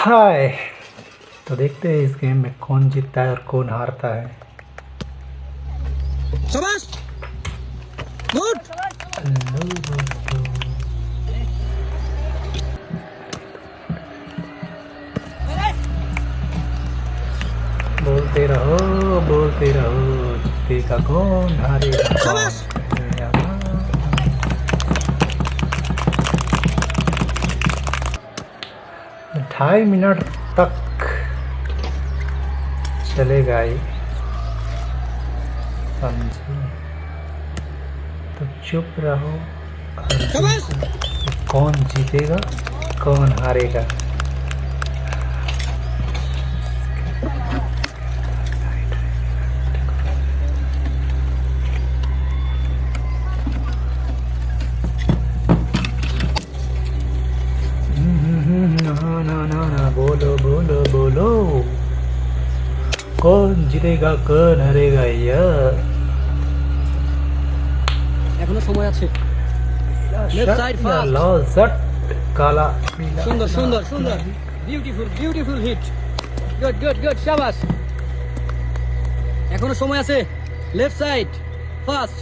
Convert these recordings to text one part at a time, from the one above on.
हाय। तो देखते हैं इस गेम में कौन जीतता है और कौन हारता है। शाबाश, गुड। हेलो दोस्तों, बोलते रहो जीतेगा कौन हारेगा कौन। शाबाश। 2.5 मिनट तक चलेगा ये, समझे? तो चुप रहो और शाबाश। देखो कौन जीतेगा कौन हारेगा। ना बोलो बोलो बोलो, कौन जीतेगा कौन हारेगा यार। এখনো সময় আছে। লেফট সাইড ফাস্ট, লাল শট, কালা সুন্দর সুন্দর সুন্দর, beautiful beautiful hit, good good good, শাবাশ। এখনো সময় আছে। Left side fast,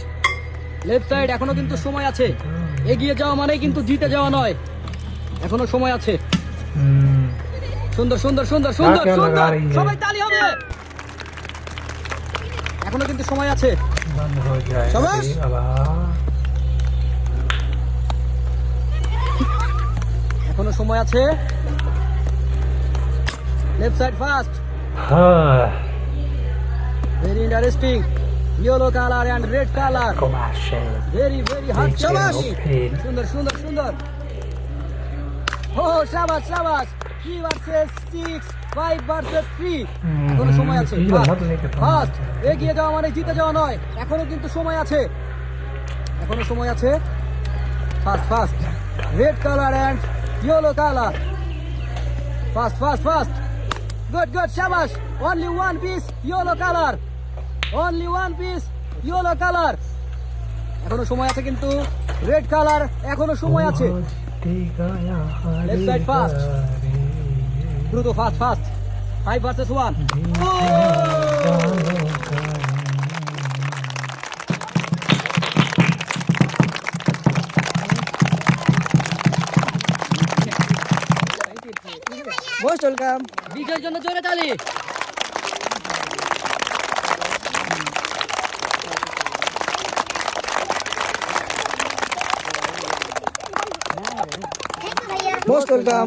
left side, এখনো কিন্তু সময় আছে। এগিয়ে যাওয়া মানে কিন্তু জিতে যাওয়া নয়, এখনো সময় আছে। সুন্দর সুন্দর সুন্দর সুন্দর সুন্দর, সবাই তালি হবে। এখনো কিন্তু সময় আছে। बंद हो जाएगा। शाबाश। এখনো সময় আছে। লেফট সাইড ফাস্ট, हाँ very interesting. Yellow colour and red colour, commercial very very hard. শাবাশ, ओपन। সুন্দর সুন্দর সুন্দর। ও শাবাশ শাবাশ। 3 ভার্সেস 6, 5 ভার্সেস 3। এখনো সময় আছে। ফাস্ট, এগিয়ে যাওয়া মানে জিতে যাওয়া নয়, এখনো কিন্তু সময় আছে, এখনো সময় আছে। Fast fast, red colour and yellow colour, fast fast fast, good good, শাবাশ। Only one piece yellow colour, only one piece yellow colour. এখনো সময় আছে কিন্তু রেড কালার, এখনো সময় আছে। Left side fast. দ্রুত fast fast, 5 versus 1। Most welcome. বিজয়ের জন্য জোরে তালি। Most welcome.